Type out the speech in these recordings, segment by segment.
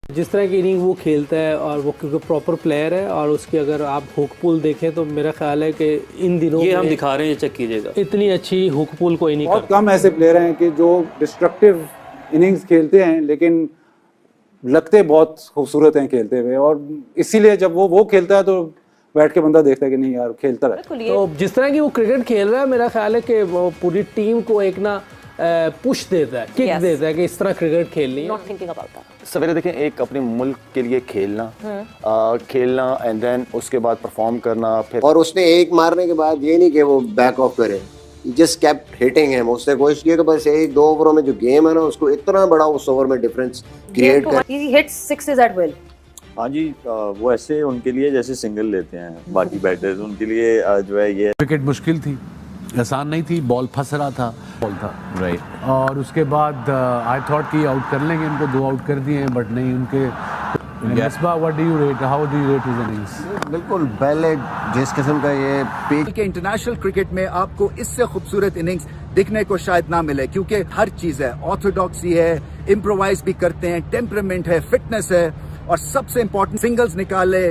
जिस तरह की इनिंग वो खेलता है और वो क्योंकि प्रॉपर प्लेयर है, और उसकी अगर आप हुक पुल देखें तो मेरा ख्याल है कि इन दिनों ये हम दिखा रहे हैं, चेक कीजिएगा, इतनी अच्छी हुक पुल कोई नहीं बहुत करता। कम ऐसे प्लेयर हैं कि जो डिस्ट्रक्टिव इनिंग्स खेलते हैं लेकिन लगते बहुत खूबसूरत हैं खेलते हुए, और इसीलिए जब वो खेलता है तो बैठ के बंदा देखता है कि नहीं यार खेलता रहे। तो जिस तरह की वो क्रिकेट खेल रहा है, मेरा ख्याल है कि वो पूरी टीम को एक ना पुश देता है, किक देता है कि इस तरह क्रिकेट खेलनी है। Not thinking about that. सवेरे देखें, एक अपने मुल्क के लिए खेलना, खेलना एंड देन उसके बाद परफॉर्म करना, फिर और उसने एक मारने के बाद ये नहीं कि वो बैक ऑफ करे, जस्ट केप्ट हिटिंग हिम। उसने कोशिश की कि बस एक दो ओवरों में जो गेम है ना उसको इतना बड़ा उस ओवर में डिफरेंस क्रिएट कर। He hits sixes at will. हाँ जी, वो ऐसे उनके लिए जैसे सिंगल लेते हैं बाकी बैटर्स, उनके लिए जो है ये विकेट मुश्किल थी, आसान नहीं थी, बॉल फंस रहा था, बॉल था राइट। और उसके बाद आई थॉट कि आउट कर लेंगे इनको, 2 आउट कर दिए बट नहीं उनके। Misbah, what do you rate, how do you rate his innings? बिल्कुल पहले जिस किस्म का ये पीक के इंटरनेशनल क्रिकेट में आपको इससे खूबसूरत इनिंग्स दिखने को शायद ना मिले, क्योंकि हर चीज है, ऑर्थोडॉक्सी है, इम्प्रोवाइज भी करते हैं, टेम्परामेंट है, फिटनेस है, और सबसे इंपॉर्टेंट सिंगल्स निकाले,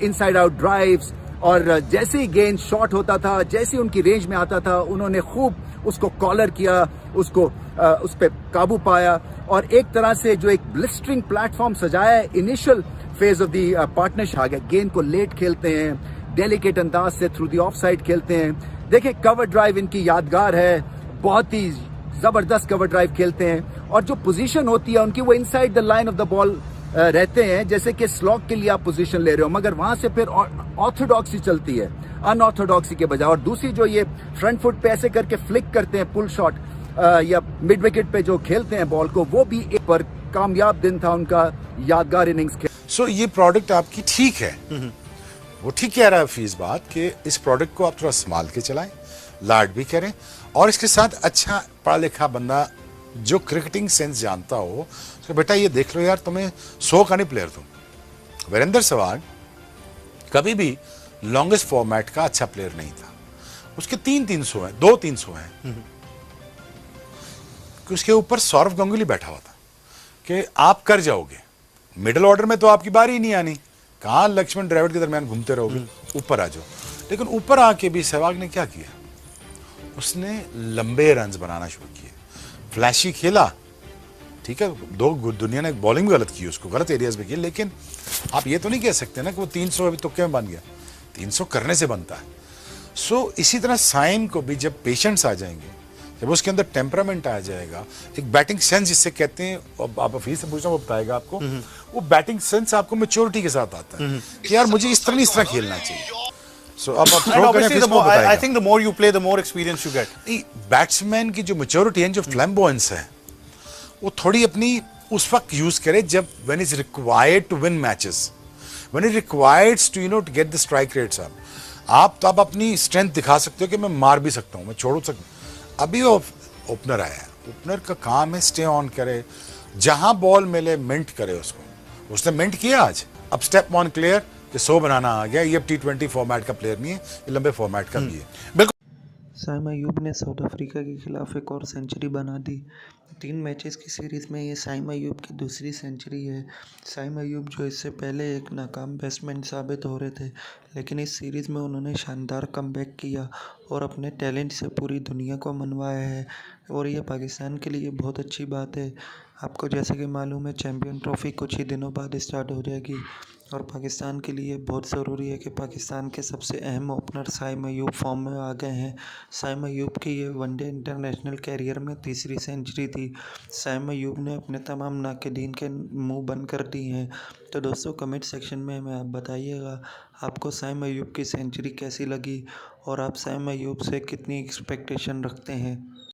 इनसाइड आउट ड्राइव्स, और जैसे ही गेंद शॉट होता था, जैसे ही उनकी रेंज में आता था, उन्होंने खूब उसको कॉलर किया, उसको उस पर काबू पाया, और एक तरह से जो एक ब्लिस्टरिंग प्लेटफॉर्म सजाया है initial phase of the partnership. आ गया, गेंद को लेट खेलते हैं, डेलिकेट अंदाज से थ्रू दी ऑफ साइड खेलते हैं। देखिए कवर ड्राइव इनकी यादगार है, बहुत ही जबरदस्त कवर ड्राइव खेलते हैं, और जो पोजीशन होती है उनकी वो inside the line of the ball रहते हैं, जैसे कि स्लॉग के लिए आप पोजीशन ले रहे हो, मगर वहां से फिर ऑर्थोडॉक्सी चलती है अनऑर्थोडॉक्सी के बजाय। और दूसरी जो ये फ्रंट फुट पे ऐसे करके फ्लिक करते हैं, पुल शॉट या मिड विकेट पे जो खेलते हैं बॉल को, वो भी एक पर कामयाब दिन था उनका, यादगार इनिंग्स खेल। सो ये प्रोडक्ट आपकी ठीक है, वो ठीक कह रहा है फीस बात कि इस प्रोडक्ट को आप थोड़ा संभाल के चलाएं, लाड भी करें, और इसके साथ अच्छा पढ़ा लिखा बंदा जो क्रिकेटिंग सेंस जानता हो, तो बेटा ये देख लो यार, तुम्हें 100 का नहीं प्लेयर तुम। वीरेंद्र सहवाग कभी भी लॉन्गेस्ट फॉर्मेट का अच्छा प्लेयर नहीं था, उसके 300 हैं, 200 हैं। उसके ऊपर सौरव गंगुली बैठा हुआ था कि आप कर जाओगे, मिडिल ऑर्डर में तो आपकी बारी ही नहीं आनी, कहां लक्ष्मण द्रविड़ के दरमियान घूमते रहोगे, ऊपर आ जाओ। लेकिन ऊपर आके भी सहवाग ने क्या किया, उसने लंबे रन्स बनाना शुरू किए, फ्लैशी खेला, ठीक है, दुनिया ने बॉलिंग भी गलत की, उसको गलत एरियाज में की, लेकिन आप ये तो नहीं कह सकते ना कि वो 300 अभी तुक्के में बन गया, 300 करने से बनता है। सो इसी तरह साइन को भी जब पेशेंट्स आ जाएंगे, जब उसके अंदर टेम्परामेंट आ जाएगा, एक बैटिंग सेंस जिससे कहते हैं, आप अफीज से पूछना वो बताएगा आपको, वो बैटिंग सेंस आपको मैच्योरिटी के साथ आता है कि यार मुझे इस तरह खेलना चाहिए। सो अब आप थ्रो करें, फिर वो बताएगा। I think the more you play the more experience you get. Batsman की जो मैच्योरिटी है, जो फ्लैम्बोयंस है, वो थोड़ी अपनी उस वक्त यूज करे जब when is required to win matches, when it requires to to get the strike rates up. आप तब अपनी स्ट्रेंथ दिखा सकते हो कि मैं मार भी सकता हूं, मैं छोड़ सकता हूं। अभी वो ओपनर आया है, ओपनर का काम है स्टे ऑन करे, जहां बॉल मिले मिंट करे उसको, उसने मिंट किया आज। अब स्टेप वन क्लियर कि 100 बनाना आ गया, ये अब T20 फॉर्मेट का प्लेयर नहीं है, ये लंबे फॉर्मेट का भी है। बिल्कुल। साइम अयूब ने साउथ अफ्रीका के खिलाफ एक और सेंचुरी बना दी। 3 मैचेस की सीरीज़ में ये साइम अयूब की दूसरी सेंचुरी है। साइम अयूब जो इससे पहले एक नाकाम बैट्समैन साबित हो रहे थे, लेकिन इस सीरीज़ में उन्होंने शानदार कमबैक किया और अपने टैलेंट से पूरी दुनिया को मनवाया है, और ये पाकिस्तान के लिए बहुत अच्छी बात है। आपको जैसे कि मालूम है, चैम्पियन ट्रॉफी कुछ ही दिनों बाद स्टार्ट हो जाएगी, और पाकिस्तान के लिए बहुत ज़रूरी है कि पाकिस्तान के सबसे अहम ओपनर साइम अयूब फॉर्म में आ गए हैं। साइम अयूब की ये वनडे इंटरनेशनल कैरियर में तीसरी सेंचुरी थी। साइम अयूब ने अपने तमाम नाक़दीन के मुंह बंद कर दिए हैं। तो दोस्तों, कमेंट सेक्शन में हमें आप बताइएगा आपको साइम अयूब की सेंचुरी कैसी लगी, और आप साइम अयूब से कितनी एक्सपेक्टेशन रखते हैं।